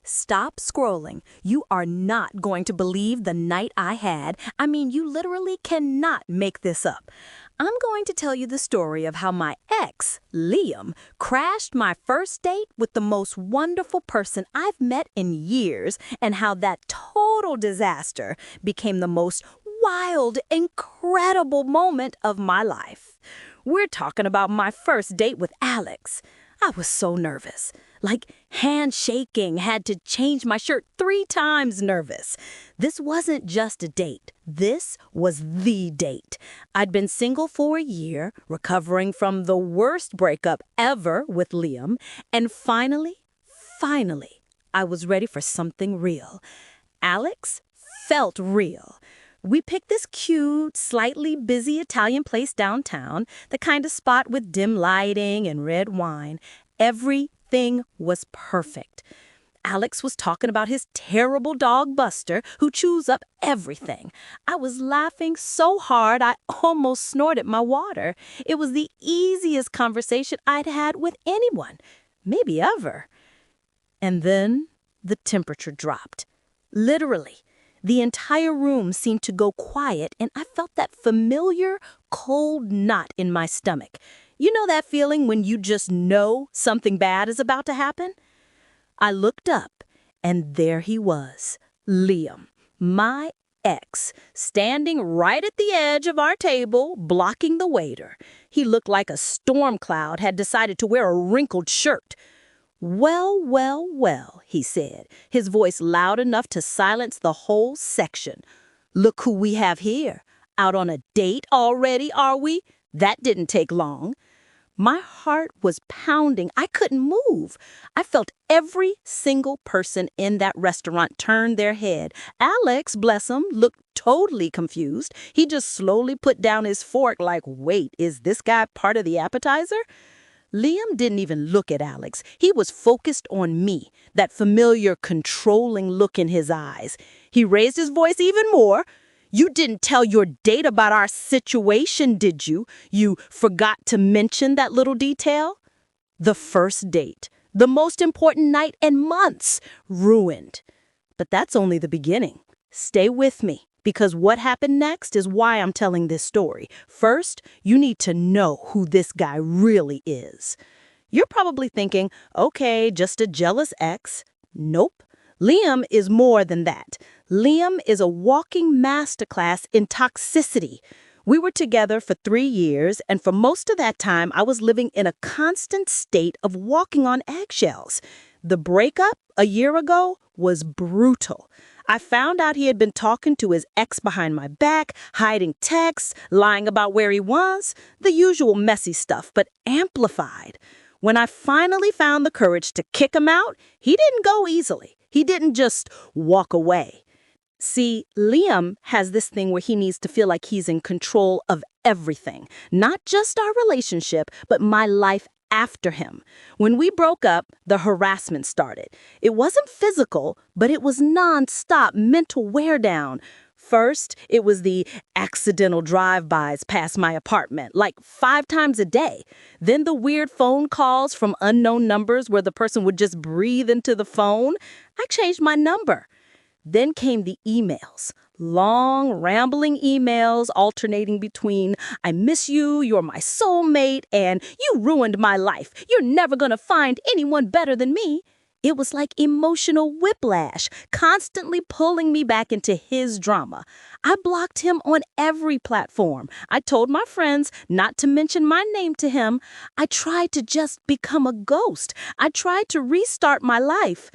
Stop scrolling. You are not going to believe the night I had. I mean, you literally cannot make this up. I'm going to tell you the story of how my ex, Liam, crashed my first date with the most wonderful person I've met in years, and how that total disaster became the most wild, incredible moment of my life. We're talking about my first date with Alex. I was so nervous. Like handshaking, had to change my shirt 3 times nervous. This wasn't just a date. This was the date. I'd been single for a year, recovering from the worst breakup ever with Liam, and finally, I was ready for something real. Alex felt real. We picked this cute, slightly busy Italian place downtown, the kind of spot with dim lighting and red wine. Everything was perfect. Alex was talking about his terrible dog Buster, who chews up everything. I was laughing so hard I almost snorted my water. It was the easiest conversation I'd had with anyone, maybe ever. And then the temperature dropped. Literally. The entire room seemed to go quiet, and I felt that familiar, cold knot in my stomach. You know that feeling when you just know something bad is about to happen? I looked up, and there he was, Liam, my ex, standing right at the edge of our table, blocking the waiter. He looked like a storm cloud had decided to wear a wrinkled shirt. Well, he said, his voice loud enough to silence the whole section. Look who we have here. Out on a date already, are we? That didn't take long. My heart was pounding. I couldn't move. I felt every single person in that restaurant turn their head. Alex, bless him, looked totally confused. He just slowly put down his fork like, wait, is this guy part of the appetizer? Liam didn't even look at Alex. He was focused on me, that familiar, controlling look in his eyes. He raised his voice even more. You didn't tell your date about our situation, did you? You forgot to mention that little detail? The first date, the most important night in months, ruined. But that's only the beginning. Stay with me, because what happened next is why I'm telling this story. First, you need to know who this guy really is. You're probably thinking, okay, just a jealous ex. Nope. Liam is more than that. Liam is a walking masterclass in toxicity. We were together for 3 years, and for most of that time, I was living in a constant state of walking on eggshells. The breakup a year ago was brutal. I found out he had been talking to his ex behind my back, hiding texts, lying about where he was, the usual messy stuff, but amplified. When I finally found the courage to kick him out, he didn't go easily. He didn't just walk away. See, Liam has this thing where he needs to feel like he's in control of everything, not just our relationship, but my life after him. When we broke up, the harassment started. It wasn't physical, but it was nonstop mental wear down. First, it was the accidental drive-bys past my apartment, like 5 times a day. Then the weird phone calls from unknown numbers where the person would just breathe into the phone. I changed my number. Then came the emails. Long, rambling emails alternating between, I miss you, you're my soulmate, and you ruined my life. You're never gonna find anyone better than me. It was like emotional whiplash, constantly pulling me back into his drama. I blocked him on every platform. I told my friends not to mention my name to him. I tried to just become a ghost. I tried to restart my life.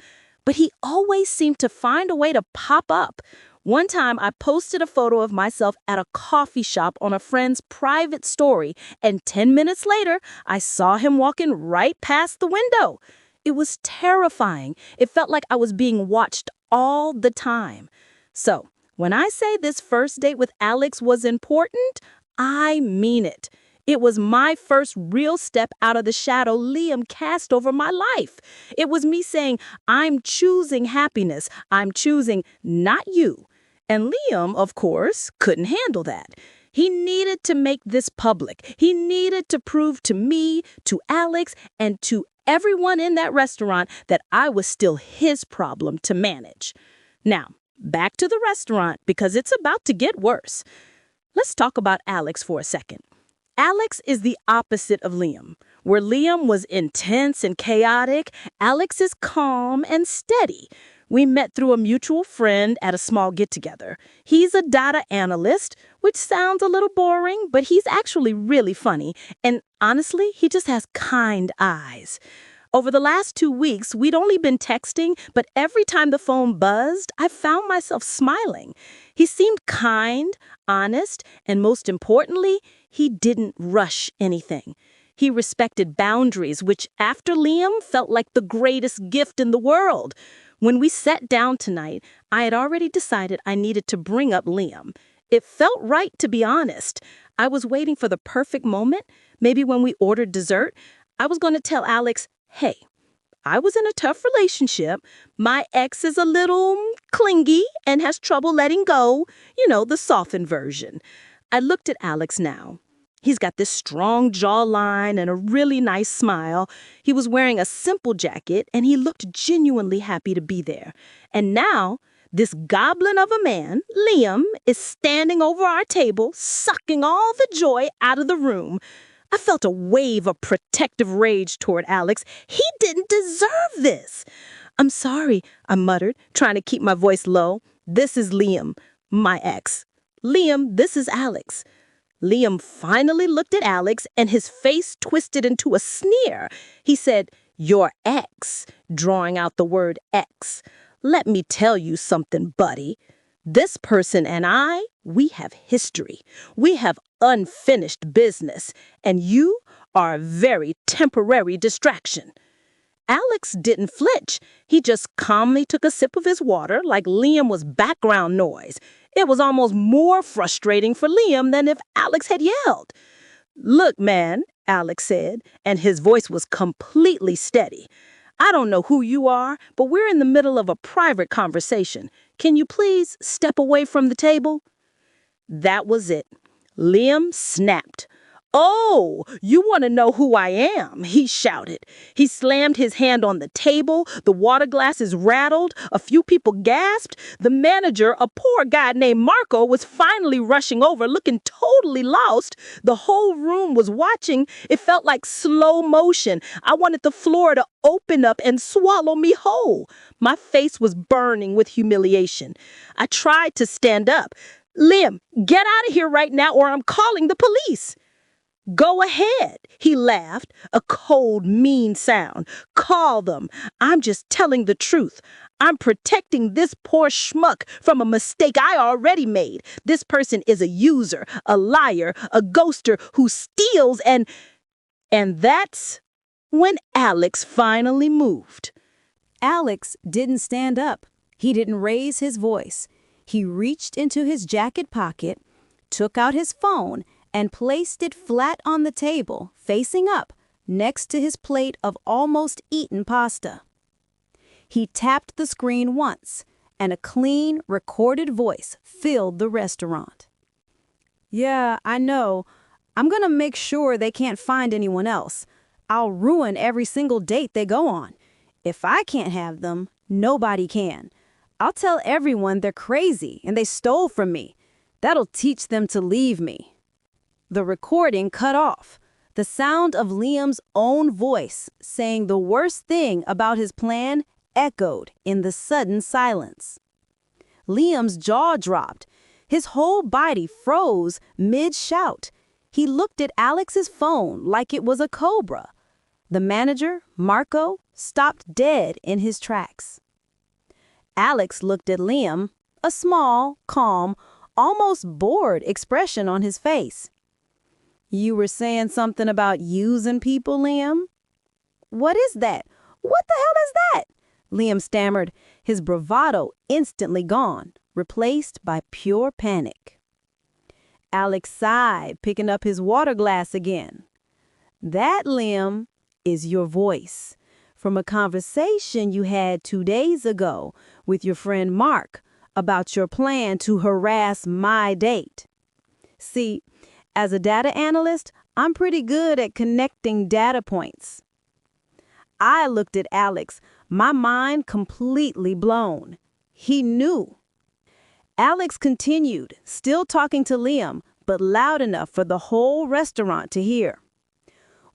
But he always seemed to find a way to pop up. One time, I posted a photo of myself at a coffee shop on a friend's private story, and 10 minutes later, I saw him walking right past the window. It was terrifying. It felt like I was being watched all the time. So, when I say this first date with Alex was important, I mean it. It was my first real step out of the shadow Liam cast over my life. It was me saying, I'm choosing happiness. I'm choosing not you. And Liam, of course, couldn't handle that. He needed to make this public. He needed to prove to me, to Alex, and to everyone in that restaurant that I was still his problem to manage. Now, back to the restaurant because it's about to get worse. Let's talk about Alex for a second. Alex is the opposite of Liam. Where Liam was intense and chaotic, Alex is calm and steady. We met through a mutual friend at a small get-together. He's a data analyst, which sounds a little boring, but he's actually really funny. And honestly, he just has kind eyes. Over the last 2 weeks, we'd only been texting, but every time the phone buzzed, I found myself smiling. He seemed kind, honest, and most importantly, he didn't rush anything. He respected boundaries, which after Liam felt like the greatest gift in the world. When we sat down tonight, I had already decided I needed to bring up Liam. It felt right, to be honest. I was waiting for the perfect moment. Maybe when we ordered dessert, I was going to tell Alex, hey, I was in a tough relationship. My ex is a little clingy and has trouble letting go. The softened version. I looked at Alex now. He's got this strong jawline and a really nice smile. He was wearing a simple jacket, and he looked genuinely happy to be there. And now, this goblin of a man, Liam, is standing over our table, sucking all the joy out of the room. I felt a wave of protective rage toward Alex. He didn't deserve this. I'm sorry, I muttered, trying to keep my voice low. This is Liam, my ex. Liam, this is Alex. Liam finally looked at Alex, and his face twisted into a sneer. He said, your ex, drawing out the word ex. Let me tell you something, buddy. This person and I, we have history. We have unfinished business, and you are a very temporary distraction. Alex didn't flinch. He just calmly took a sip of his water like Liam was background noise. It was almost more frustrating for Liam than if Alex had yelled. Look, man, Alex said, and his voice was completely steady. I don't know who you are, but we're in the middle of a private conversation. Can you please step away from the table? That was it. Liam snapped. Oh, you want to know who I am? He shouted. He slammed his hand on the table. The water glasses rattled. A few people gasped. The manager, a poor guy named Marco, was finally rushing over, looking totally lost. The whole room was watching. It felt like slow motion. I wanted the floor to open up and swallow me whole. My face was burning with humiliation. I tried to stand up. Liam, get out of here right now or I'm calling the police. Go ahead, he laughed, a cold, mean sound. Call them. I'm just telling the truth. I'm protecting this poor schmuck from a mistake I already made. This person is a user, a liar, a ghoster who steals and that's when Alex finally moved. Alex didn't stand up. He didn't raise his voice. He reached into his jacket pocket, took out his phone, and placed it flat on the table, facing up, next to his plate of almost eaten pasta. He tapped the screen once, and a clean, recorded voice filled the restaurant. Yeah, I know. I'm gonna make sure they can't find anyone else. I'll ruin every single date they go on. If I can't have them, nobody can. I'll tell everyone they're crazy and they stole from me. That'll teach them to leave me. The recording cut off. The sound of Liam's own voice saying the worst thing about his plan echoed in the sudden silence. Liam's jaw dropped. His whole body froze mid-shout. He looked at Alex's phone like it was a cobra. The manager, Marco, stopped dead in his tracks. Alex looked at Liam, a small, calm, almost bored expression on his face. You were saying something about using people, Liam? What is that? What the hell is that? Liam stammered, his bravado instantly gone, replaced by pure panic. Alex sighed, picking up his water glass again. That, Liam, is your voice from a conversation you had 2 days ago with your friend Mark about your plan to harass my date. See, as a data analyst, I'm pretty good at connecting data points. I looked at Alex, my mind completely blown. He knew. Alex continued, still talking to Liam, but loud enough for the whole restaurant to hear.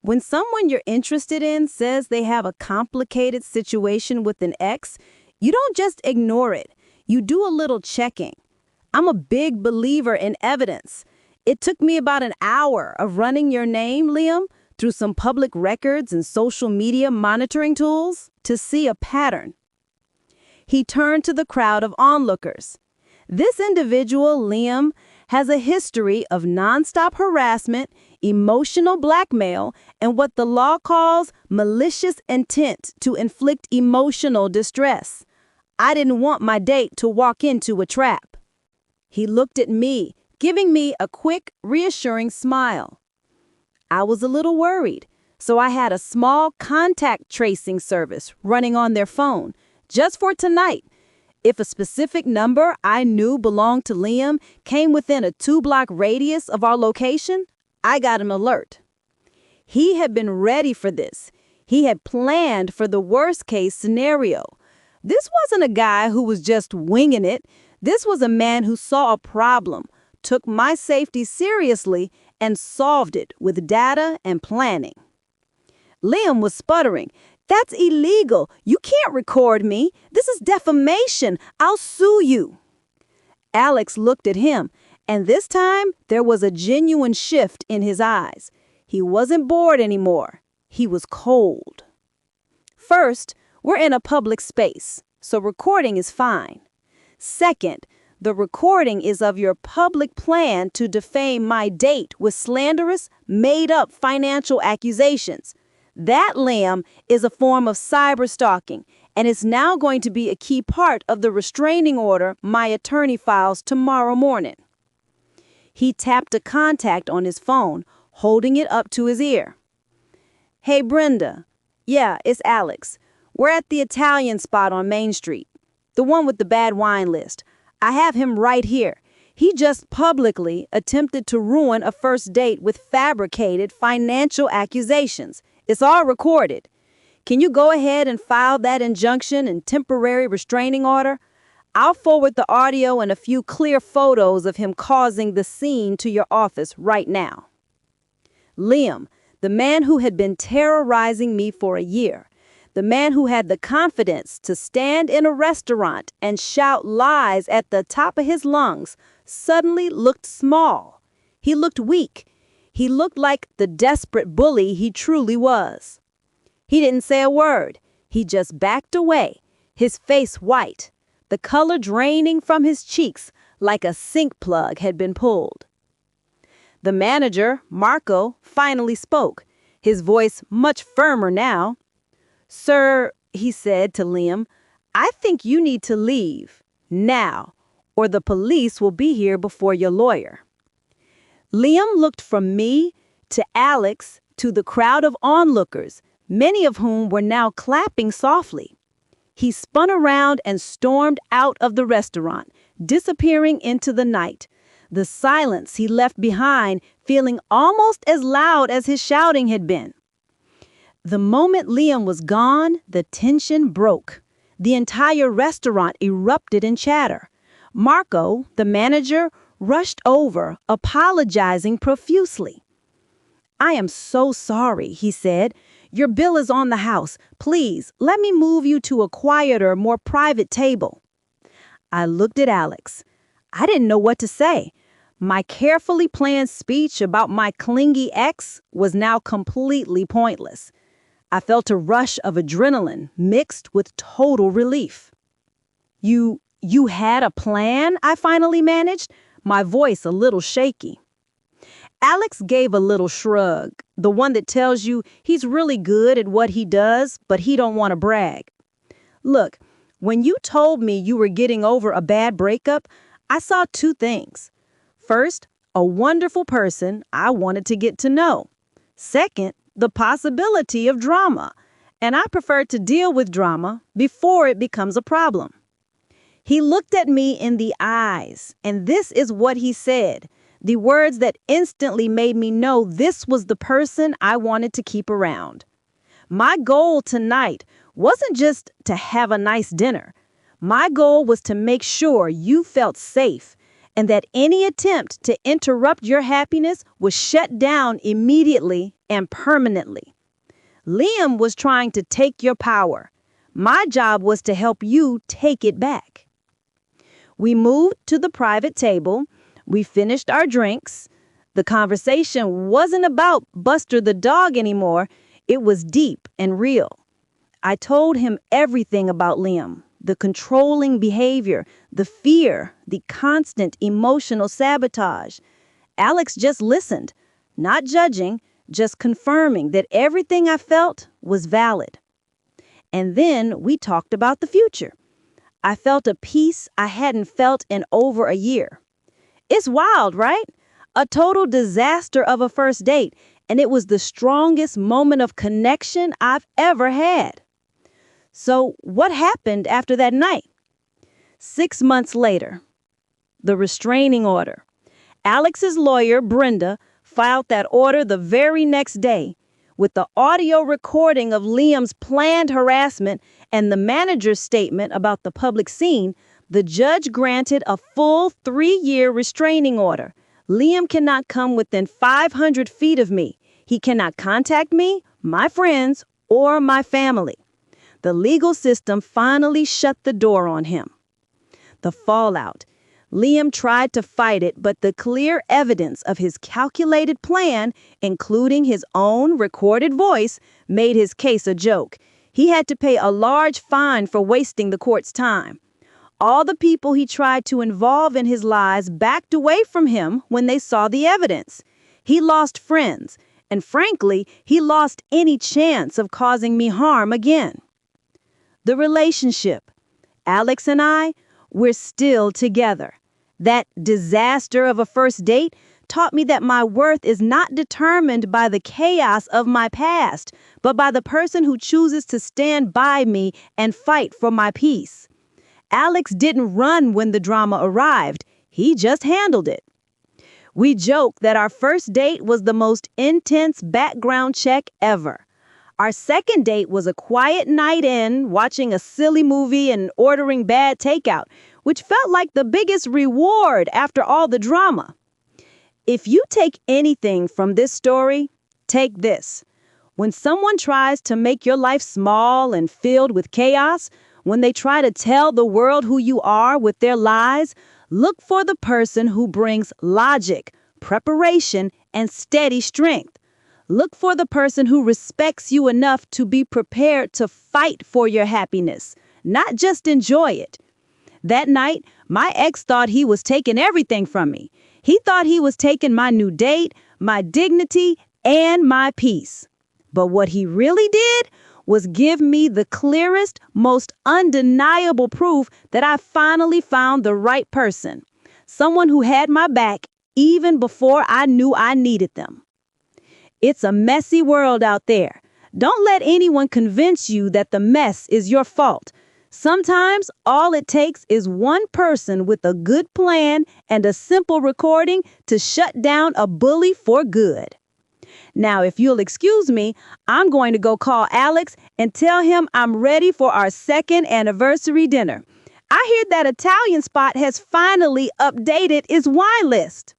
When someone you're interested in says they have a complicated situation with an ex, you don't just ignore it. You do a little checking. I'm a big believer in evidence. It took me about an hour of running your name, Liam, through some public records and social media monitoring tools to see a pattern. He turned to the crowd of onlookers. This individual, Liam, has a history of nonstop harassment, emotional blackmail, and what the law calls malicious intent to inflict emotional distress. I didn't want my date to walk into a trap. He looked at me, giving me a quick, reassuring smile. I was a little worried, so I had a small contact tracing service running on their phone, just for tonight. If a specific number I knew belonged to Liam came within a 2-block radius of our location, I got an alert. He had been ready for this. He had planned for the worst-case scenario. This wasn't a guy who was just winging it. This was a man who saw a problem, took my safety seriously, and solved it with data and planning. Liam was sputtering. "That's illegal. You can't record me. This is defamation. I'll sue you." Alex looked at him, and this time there was a genuine shift in his eyes. He wasn't bored anymore. He was cold. First, we're in a public space, so recording is fine. Second, the recording is of your public plan to defame my date with slanderous, made-up financial accusations. That, Liam, is a form of cyber stalking, and is now going to be a key part of the restraining order my attorney files tomorrow morning. He tapped a contact on his phone, holding it up to his ear. "Hey, Brenda. Yeah, it's Alex. We're at the Italian spot on Main Street, the one with the bad wine list. I have him right here. He just publicly attempted to ruin a first date with fabricated financial accusations. It's all recorded. Can you go ahead and file that injunction and temporary restraining order? I'll forward the audio and a few clear photos of him causing the scene to your office right now." Liam, the man who had been terrorizing me for a year, the man who had the confidence to stand in a restaurant and shout lies at the top of his lungs, suddenly looked small. He looked weak. He looked like the desperate bully he truly was. He didn't say a word. He just backed away, his face white, the color draining from his cheeks like a sink plug had been pulled. The manager, Marco, finally spoke, his voice much firmer now. "Sir," he said to Liam, "I think you need to leave, now, or the police will be here before your lawyer." Liam looked from me to Alex to the crowd of onlookers, many of whom were now clapping softly. He spun around and stormed out of the restaurant, disappearing into the night. The silence he left behind feeling almost as loud as his shouting had been. The moment Liam was gone, the tension broke. The entire restaurant erupted in chatter. Marco, the manager, rushed over, apologizing profusely. "I am so sorry," he said. "Your bill is on the house. Please, let me move you to a quieter, more private table." I looked at Alex. I didn't know what to say. My carefully planned speech about my clingy ex was now completely pointless. I felt a rush of adrenaline mixed with total relief. You had a plan?" I finally managed, my voice a little shaky. Alex gave a little shrug, the one that tells you he's really good at what he does, but he don't want to brag. "Look, when you told me you were getting over a bad breakup, I saw two things. First, a wonderful person I wanted to get to know. Second, the possibility of drama, and I prefer to deal with drama before it becomes a problem." He looked at me in the eyes, and this is what he said, the words that instantly made me know this was the person I wanted to keep around. My goal tonight wasn't just to have a nice dinner. My goal was to make sure you felt safe and that any attempt to interrupt your happiness was shut down immediately and permanently. Liam was trying to take your power. My job was to help you take it back. We moved to the private table. We finished our drinks. The conversation wasn't about Buster the dog anymore. It was deep and real. I told him everything about Liam, the controlling behavior, the fear, the constant emotional sabotage. Alex just listened, not judging, just confirming that everything I felt was valid. And then we talked about the future. I felt a peace I hadn't felt in over a year. It's wild, right? A total disaster of a first date, and it was the strongest moment of connection I've ever had. So what happened after that night? 6 months later, the restraining order. Alex's lawyer, Brenda, filed that order the very next day with the audio recording of Liam's planned harassment and the manager's statement about the public scene. The judge granted a full 3-year restraining order. Liam cannot come within 500 feet of me. He cannot contact me, my friends, or my family. The legal system finally shut the door on him. The fallout. Liam tried to fight it, but the clear evidence of his calculated plan, including his own recorded voice, made his case a joke. He had to pay a large fine for wasting the court's time. All the people he tried to involve in his lies backed away from him when they saw the evidence. He lost friends, and frankly, he lost any chance of causing me harm again. The relationship. Alex and I, we're still together. That disaster of a first date taught me that my worth is not determined by the chaos of my past, but by the person who chooses to stand by me and fight for my peace. Alex didn't run when the drama arrived. He just handled it. We joke that our first date was the most intense background check ever. Our second date was a quiet night in, watching a silly movie and ordering bad takeout, which felt like the biggest reward after all the drama. If you take anything from this story, take this. When someone tries to make your life small and filled with chaos, when they try to tell the world who you are with their lies, look for the person who brings logic, preparation, and steady strength. Look for the person who respects you enough to be prepared to fight for your happiness, not just enjoy it. That night, my ex thought he was taking everything from me. He thought he was taking my new date, my dignity, and my peace. But what he really did was give me the clearest, most undeniable proof that I finally found the right person. Someone who had my back even before I knew I needed them. It's a messy world out there. Don't let anyone convince you that the mess is your fault. Sometimes all it takes is one person with a good plan and a simple recording to shut down a bully for good. Now, if you'll excuse me, I'm going to go call Alex and tell him I'm ready for our 2nd anniversary dinner. I hear that Italian spot has finally updated its wine list.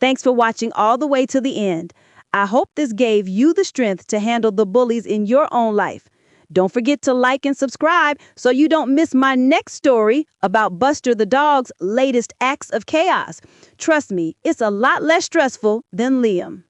Thanks for watching all the way to the end. I hope this gave you the strength to handle the bullies in your own life. Don't forget to like and subscribe so you don't miss my next story about Buster the dog's latest acts of chaos. Trust me, it's a lot less stressful than Liam.